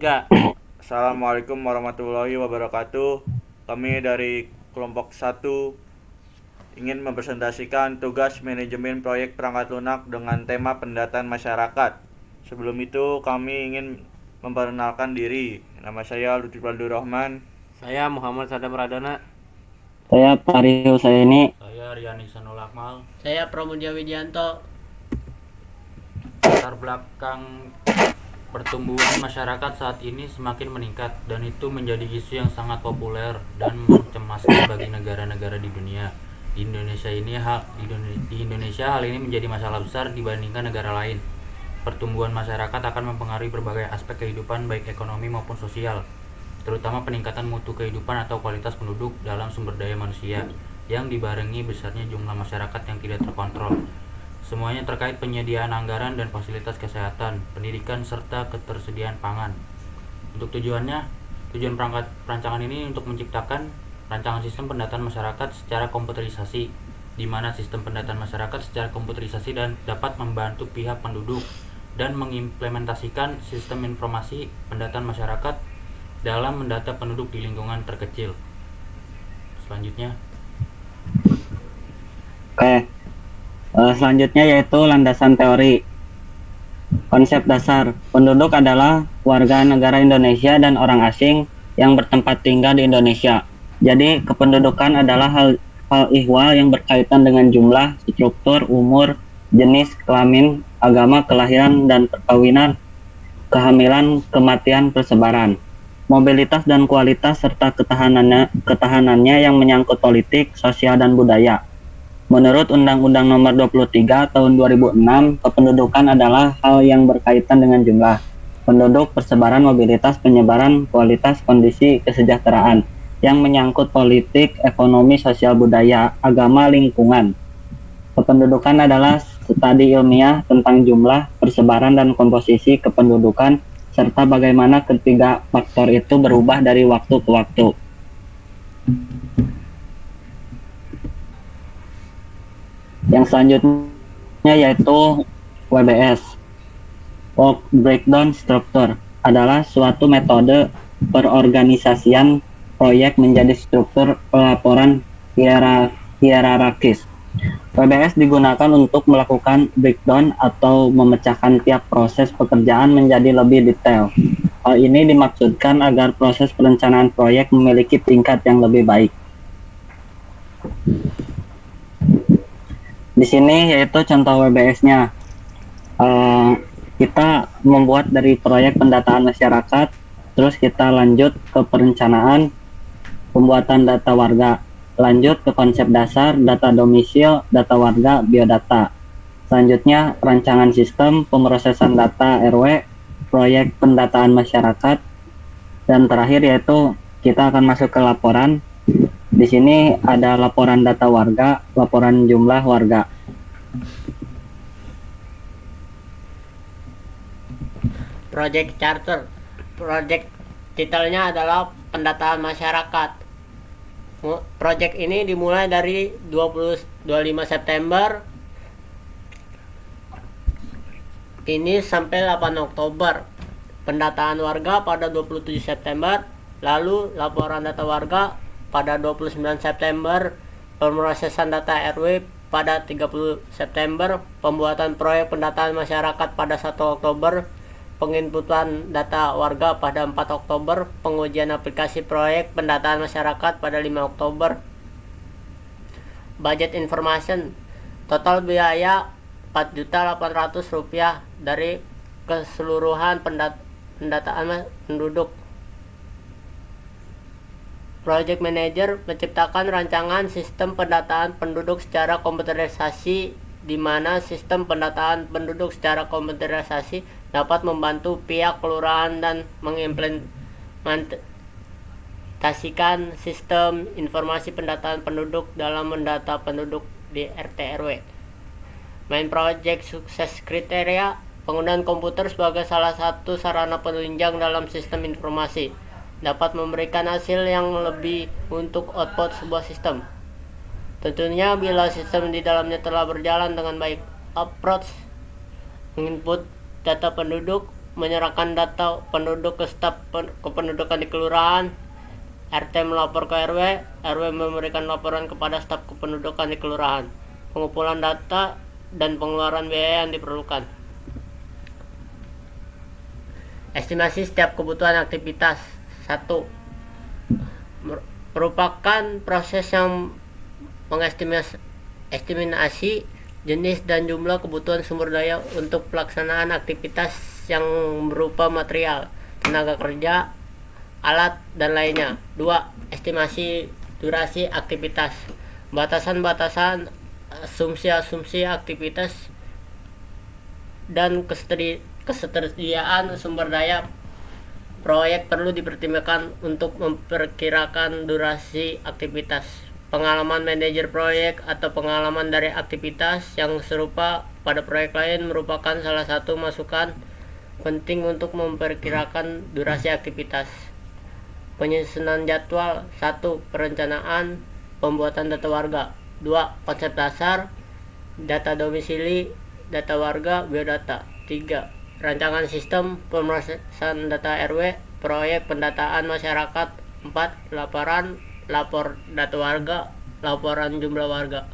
Ya, Assalamualaikum warahmatullahi wabarakatuh. Kami dari kelompok 1 ingin mempresentasikan tugas manajemen proyek perangkat lunak dengan tema pendataan masyarakat. Sebelum itu kami ingin memperkenalkan diri. Nama saya Lutfi Abdul Rahman. Saya Muhammad Sadam Radana. Saya Parihu saya ini. Saya Riani Sanul Akmal. Saya Pramudia Widianto. Latar belakang pertumbuhan masyarakat saat ini semakin meningkat dan itu menjadi isu yang sangat populer dan mencemaskan bagi negara-negara di dunia. Di Indonesia hal ini menjadi masalah besar dibandingkan negara lain. Pertumbuhan masyarakat akan mempengaruhi berbagai aspek kehidupan baik ekonomi maupun sosial, terutama peningkatan mutu kehidupan atau kualitas penduduk dalam sumber daya manusia yang dibarengi besarnya jumlah masyarakat yang tidak terkontrol. Semuanya terkait penyediaan anggaran dan fasilitas kesehatan, pendidikan, serta ketersediaan pangan. Untuk tujuan perancangan ini untuk menciptakan rancangan sistem pendataan masyarakat secara komputerisasi, di mana sistem pendataan masyarakat secara komputerisasi dan dapat membantu pihak penduduk dan mengimplementasikan sistem informasi pendataan masyarakat dalam mendata penduduk di lingkungan terkecil. Selanjutnya, Selanjutnya yaitu landasan teori. Konsep dasar, penduduk adalah warga negara Indonesia dan orang asing yang bertempat tinggal di Indonesia. Jadi kependudukan adalah hal ihwal yang berkaitan dengan jumlah, struktur, umur, jenis, kelamin, agama, kelahiran dan perkawinan, kehamilan, kematian, persebaran, mobilitas dan kualitas serta ketahanannya yang menyangkut politik, sosial dan budaya. Menurut Undang-Undang Nomor 23 Tahun 2006, kependudukan adalah hal yang berkaitan dengan jumlah penduduk, persebaran, mobilitas, penyebaran, kualitas, kondisi, kesejahteraan yang menyangkut politik, ekonomi, sosial, budaya, agama, lingkungan. Kependudukan adalah studi ilmiah tentang jumlah, persebaran, dan komposisi kependudukan serta bagaimana ketiga faktor itu berubah dari waktu ke waktu. Yang selanjutnya yaitu WBS, Work Breakdown Structure, adalah suatu metode perorganisasian proyek menjadi struktur pelaporan hierarkis. WBS digunakan untuk melakukan breakdown atau memecahkan tiap proses pekerjaan menjadi lebih detail. Hal ini dimaksudkan agar proses perencanaan proyek memiliki tingkat yang lebih baik. Di sini yaitu contoh WBS-nya. Kita membuat dari proyek pendataan masyarakat, terus kita lanjut ke perencanaan pembuatan data warga, lanjut ke konsep dasar, data domisil, data warga, biodata. Selanjutnya rancangan sistem, pemrosesan data RW, proyek pendataan masyarakat, dan terakhir yaitu kita akan masuk ke laporan. Di sini ada laporan data warga, laporan jumlah warga. Project Charter. Project titelnya adalah pendataan masyarakat. Project ini dimulai dari 25 September ini sampai 8 Oktober. Pendataan warga pada 27 September, lalu laporan data warga pada 29 September, pemrosesan data RW pada 30 September, pembuatan proyek pendataan masyarakat pada 1 Oktober, penginputan data warga pada 4 Oktober, pengujian aplikasi proyek pendataan masyarakat pada 5 Oktober. Budget information, total biaya Rp4.800.000 dari keseluruhan pendataan penduduk. Project Manager menciptakan rancangan sistem pendataan penduduk secara komputerisasi, di mana sistem pendataan penduduk secara komputerisasi dapat membantu pihak kelurahan dan mengimplementasikan sistem informasi pendataan penduduk dalam mendata penduduk di RT RW. Main project sukses kriteria, penggunaan komputer sebagai salah satu sarana penunjang dalam sistem informasi dapat memberikan hasil yang lebih untuk output sebuah sistem. Tentunya bila sistem di dalamnya telah berjalan dengan baik. Approach, menginput data penduduk, menyerahkan data penduduk ke staf kependudukan di kelurahan. RT melapor ke RW, RW memberikan laporan kepada staf kependudukan di kelurahan. Pengumpulan data dan pengeluaran biaya yang diperlukan. Estimasi setiap kebutuhan aktivitas. 1. Merupakan proses yang mengestimasi jenis dan jumlah kebutuhan sumber daya untuk pelaksanaan aktivitas yang berupa material, tenaga kerja, alat, dan lainnya. 2. Estimasi durasi aktivitas. Batasan-batasan, asumsi-asumsi aktivitas, dan ketersediaan sumber daya proyek perlu dipertimbangkan untuk memperkirakan durasi aktivitas. Pengalaman manajer proyek atau pengalaman dari aktivitas yang serupa pada proyek lain merupakan salah satu masukan penting untuk memperkirakan durasi aktivitas. Penyusunan jadwal. 1. Perencanaan pembuatan data warga. 2. Konsep dasar, data domisili, data warga, biodata. 3. Rancangan sistem pemrosesan data RW, proyek pendataan masyarakat. 4. Lapor data warga, laporan jumlah warga.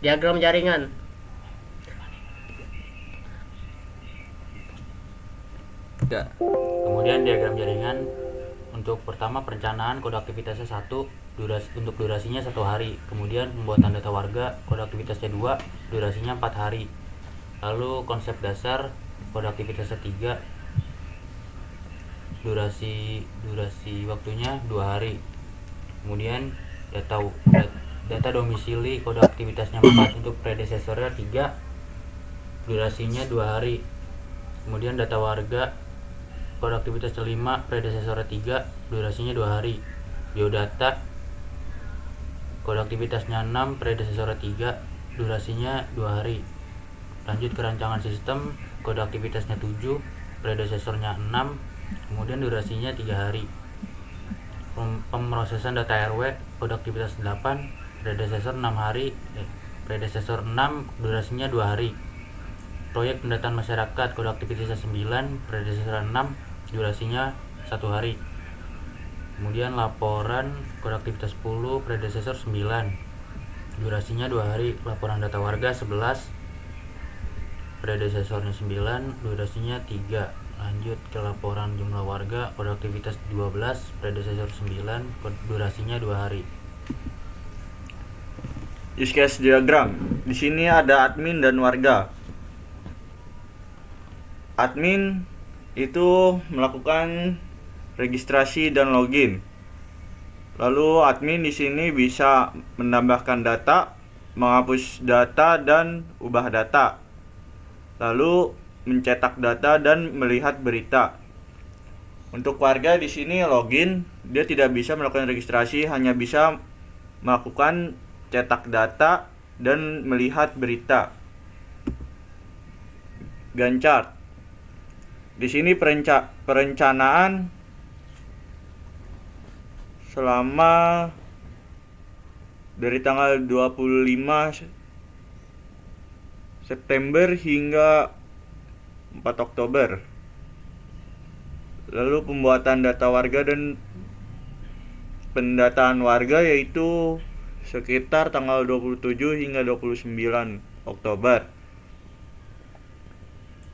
Diagram jaringan. Kemudian diagram jaringan untuk pertama perencanaan kode aktivitasnya 1, untuk durasinya 1 hari. Kemudian pembuatan data warga, kode aktivitasnya 2, durasinya 4 hari. Lalu konsep dasar, kode aktivitasnya 3, durasi waktunya 2 hari. Kemudian data domisili, kode aktivitasnya 4, untuk predesesornya 3, durasinya 2 hari. Kemudian data warga, kode aktivitasnya 5, predesesornya 3, durasinya 2 hari. Biodata, kode aktivitasnya 6, predesesornya 3, durasinya 2 hari. Lanjut ke rancangan sistem, kode aktivitasnya 7, predesesornya 6, kemudian durasinya 3 hari. Pemrosesan data RW, kode aktivitas 8, predesesor 6 hari, predesesor 6, durasinya 2 hari. Proyek pendataan masyarakat, kode aktivitasnya 9, predesesor 6, durasinya 1 hari. Kemudian laporan, kode aktivitas 10, predesesor 9, durasinya 2 hari. Laporan data warga 11, predesesornya 9, durasinya 3. Lanjut ke laporan jumlah warga, kode aktivitas 12, predesesor 9, durasinya 2 hari. Use case diagram. Di sini ada admin dan warga. Admin itu melakukan registrasi dan login. Lalu admin di sini bisa menambahkan data, menghapus data dan ubah data. Lalu mencetak data dan melihat berita. Untuk warga di sini login, dia tidak bisa melakukan registrasi, hanya bisa melakukan cetak data dan melihat berita. Gantt chart. Di sini perencanaan selama dari tanggal 25 September hingga 4 Oktober. Lalu pembuatan data warga dan pendataan warga yaitu sekitar tanggal 27 hingga 29 Oktober.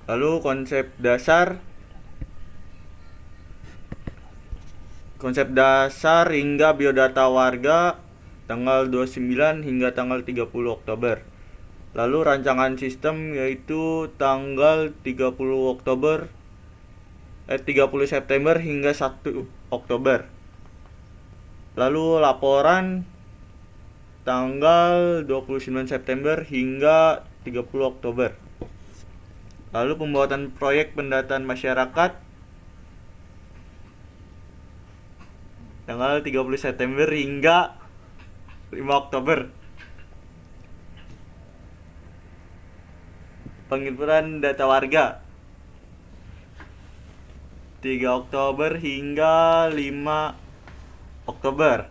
Lalu konsep dasar hingga biodata warga tanggal 29 hingga tanggal 30 Oktober. Lalu rancangan sistem yaitu tanggal 30 September hingga 1 Oktober. Lalu laporan tanggal 29 September hingga 30 Oktober. Lalu pembuatan proyek pendataan masyarakat tanggal 30 September hingga 5 Oktober. Pengumpulan data warga 3 Oktober hingga 5 Oktober.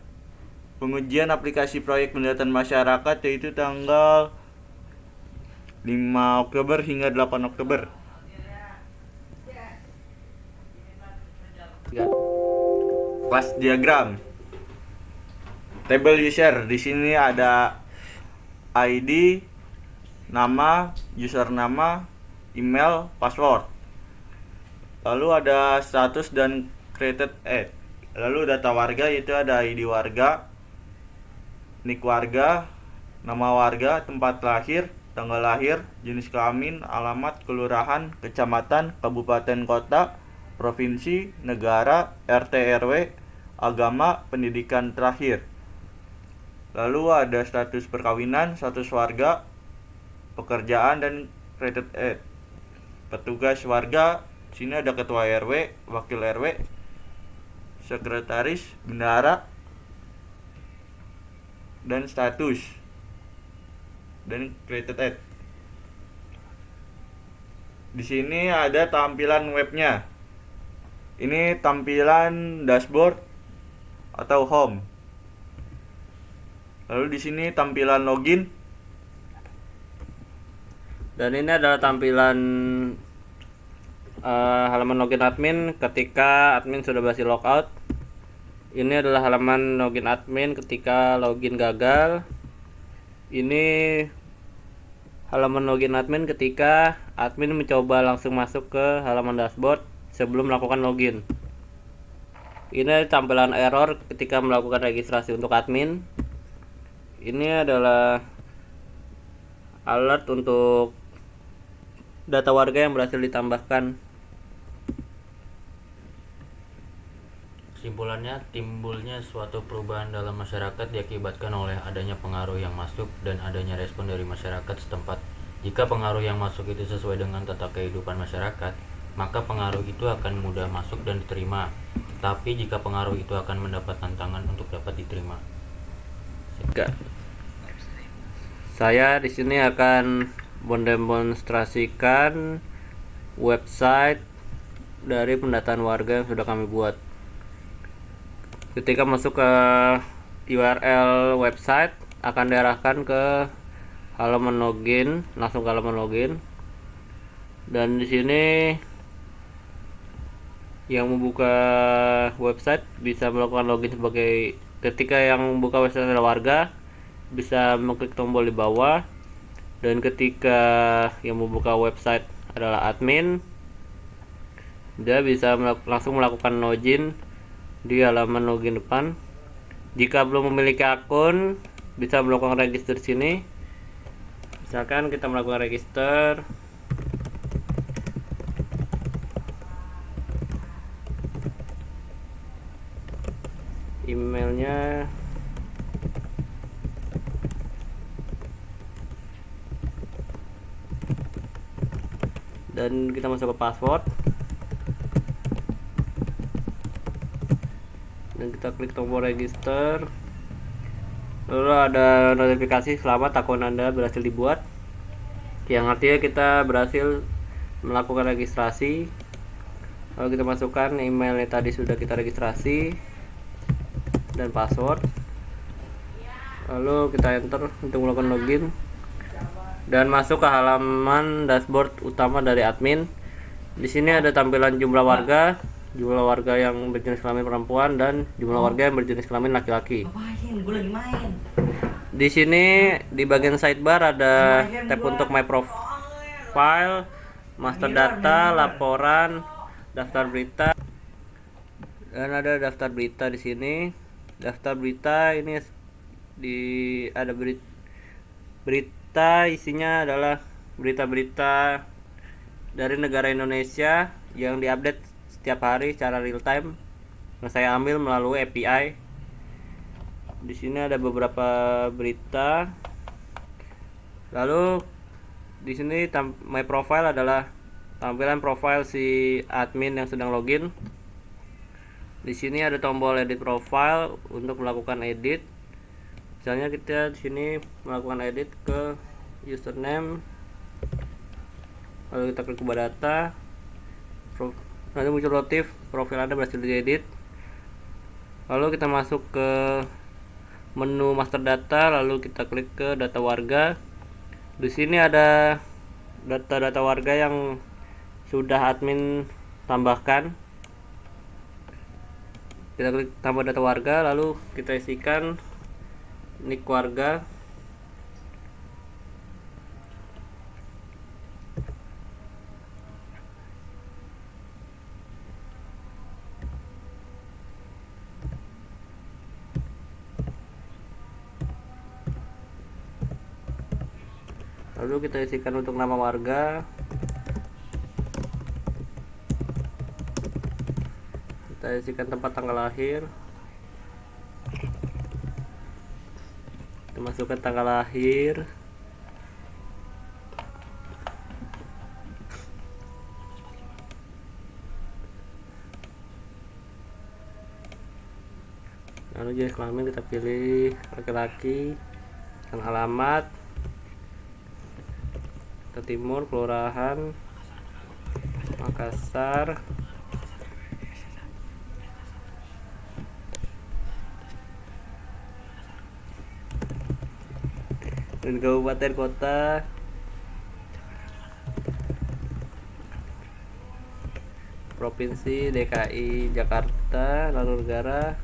Pengujian aplikasi proyek pendataan masyarakat yaitu tanggal 5 Oktober hingga 8 Oktober. Kelas diagram. Table user. Di sini ada ID, nama, user nama, email, password. Lalu ada status dan created ad. Lalu data warga yaitu ada ID warga, nik warga, nama warga, tempat lahir, tanggal lahir, jenis kelamin, alamat, kelurahan, kecamatan, kabupaten, kota, provinsi, negara, RT RW, agama, pendidikan terakhir. Lalu ada status perkawinan, status warga, pekerjaan, dan created ad. Petugas warga, sini ada ketua RW, wakil RW, sekretaris, bendahara, dan status dan created ad. Di sini ada tampilan webnya. Ini tampilan dashboard atau home. Lalu di sini tampilan login. Dan ini adalah tampilan halaman login admin ketika admin sudah berhasil logout. Ini adalah halaman login admin ketika login gagal. Ini halaman login admin ketika admin mencoba langsung masuk ke halaman dashboard sebelum melakukan login. Ini tampilan error ketika melakukan registrasi untuk admin. Ini adalah alert untuk data warga yang berhasil ditambahkan. Kesimpulannya, timbulnya suatu perubahan dalam masyarakat diakibatkan oleh adanya pengaruh yang masuk dan adanya respon dari masyarakat setempat. Jika pengaruh yang masuk itu sesuai dengan tata kehidupan masyarakat, maka pengaruh itu akan mudah masuk dan diterima. Tapi jika pengaruh itu akan mendapat tantangan untuk dapat diterima. Saya di sini akan mendemonstrasikan website dari pendataan warga yang sudah kami buat. Ketika masuk ke URL website, akan diarahkan ke halaman login, langsung ke halaman login. Dan di sini yang membuka website bisa melakukan login sebagai, ketika yang membuka website adalah warga, bisa mengklik tombol di bawah. Dan ketika yang membuka website adalah admin, dia bisa langsung melakukan login di halaman login depan. Jika belum memiliki akun, bisa melakukan register di sini. Misalkan kita melakukan register, emailnya dan kita masuk ke password dan kita klik tombol register. Lalu ada notifikasi selamat akun Anda berhasil dibuat, yang artinya kita berhasil melakukan registrasi. Lalu kita masukkan email yang tadi sudah kita registrasi dan password. Lalu kita enter untuk melakukan login dan masuk ke halaman dashboard utama dari admin. Di sini ada tampilan jumlah warga yang berjenis kelamin perempuan dan jumlah warga yang berjenis kelamin laki-laki. Di sini di bagian sidebar ada tab untuk my profile, master data, laporan, daftar berita, dan ada daftar berita di sini. Daftar berita ini ada berita isinya adalah berita-berita dari negara Indonesia yang diupdate setiap hari secara real time yang saya ambil melalui API. Di sini ada beberapa berita. Lalu di sini my profile adalah tampilan profile si admin yang sedang login. Di sini ada tombol edit profile untuk melakukan edit. Misalnya kita di sini melakukan edit ke username, lalu kita klik ubah data, nanti muncul notif profil Anda berhasil diedit. Lalu kita masuk ke menu master data, lalu kita klik ke data warga. Di sini ada data-data warga yang sudah admin tambahkan. Kita klik tambah data warga, lalu kita isikan nik warga. Lalu kita isikan untuk nama warga, kita isikan tempat tanggal lahir, kita masukkan tanggal lahir, lalu jenis kelamin kita pilih laki-laki, dan alamat ke Timur, Kelurahan Makassar, dan kabupaten kota provinsi DKI Jakarta, lalu negara,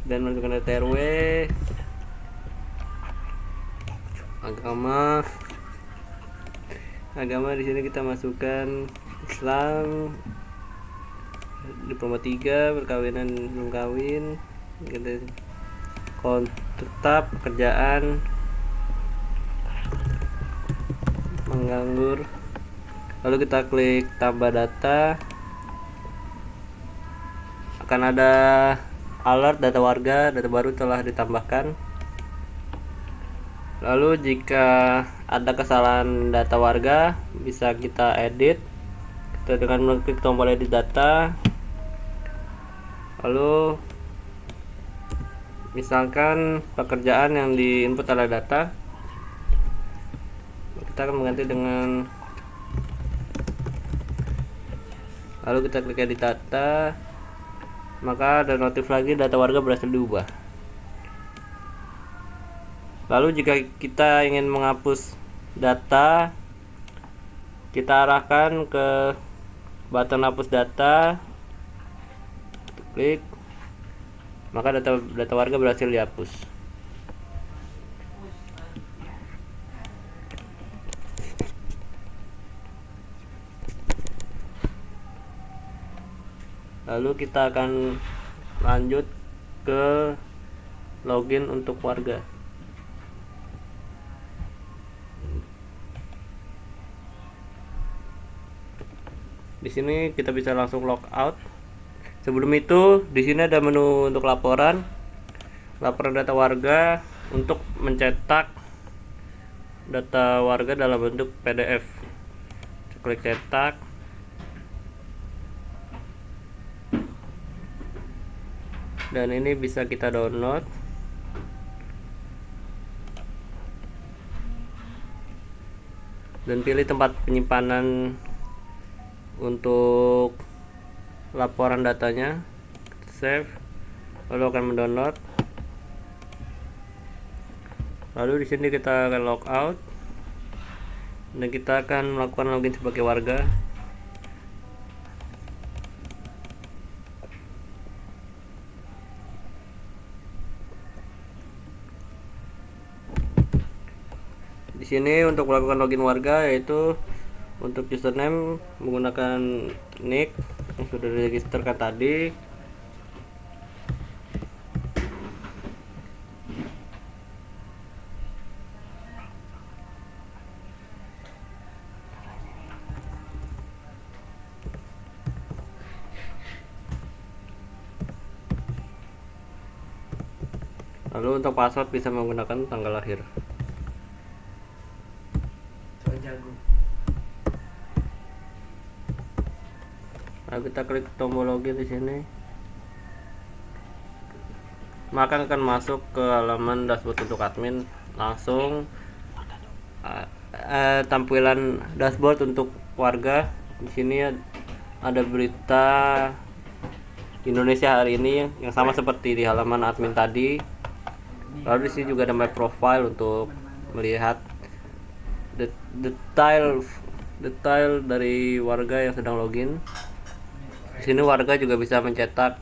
dan menentukan RW, agama di sini kita masukkan Islam, diploma 3, perkawinan belum kawin, kita tetap, pekerjaan, menganggur. Lalu kita klik tambah data, akan ada alert data warga, data baru telah ditambahkan. Lalu jika ada kesalahan data warga bisa kita edit, kita dengan mengklik tombol edit data. Lalu misalkan pekerjaan yang diinput adalah data, kita akan mengganti dengan, lalu kita klik edit data, maka ada notif lagi data warga berhasil diubah. Lalu jika kita ingin menghapus data, kita arahkan ke button hapus data, klik, maka data warga berhasil dihapus. Lalu kita akan lanjut ke login untuk warga. Di sini kita bisa langsung log out. Sebelum itu, di sini ada menu untuk laporan data warga, untuk mencetak data warga dalam bentuk PDF. Klik cetak. Dan ini bisa kita download. Dan pilih tempat penyimpanan untuk laporan datanya, save, lalu akan mendownload. Lalu di sini kita akan log out dan kita akan melakukan login sebagai warga. Di sini untuk melakukan login warga, yaitu untuk username menggunakan nick yang sudah diregisterkan tadi. Lalu untuk password bisa menggunakan tanggal lahir. Lalu kita klik tombol login di sini, maka akan masuk ke halaman dashboard untuk admin. Langsung tampilan dashboard untuk warga. Di sini ada berita Indonesia hari ini yang sama seperti di halaman admin tadi. Lalu di sini juga ada my profile untuk melihat detail dari warga yang sedang login. Di sini warga juga bisa mencetak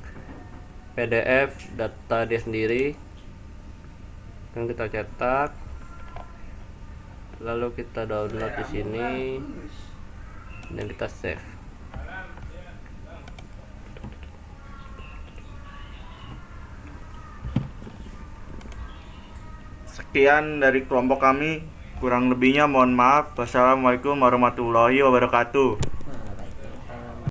PDF data dia sendiri. Kan kita cetak, lalu kita download di sini dan kita save. Sekian dari kelompok kami, kurang lebihnya mohon maaf. Wassalamualaikum warahmatullahi wabarakatuh.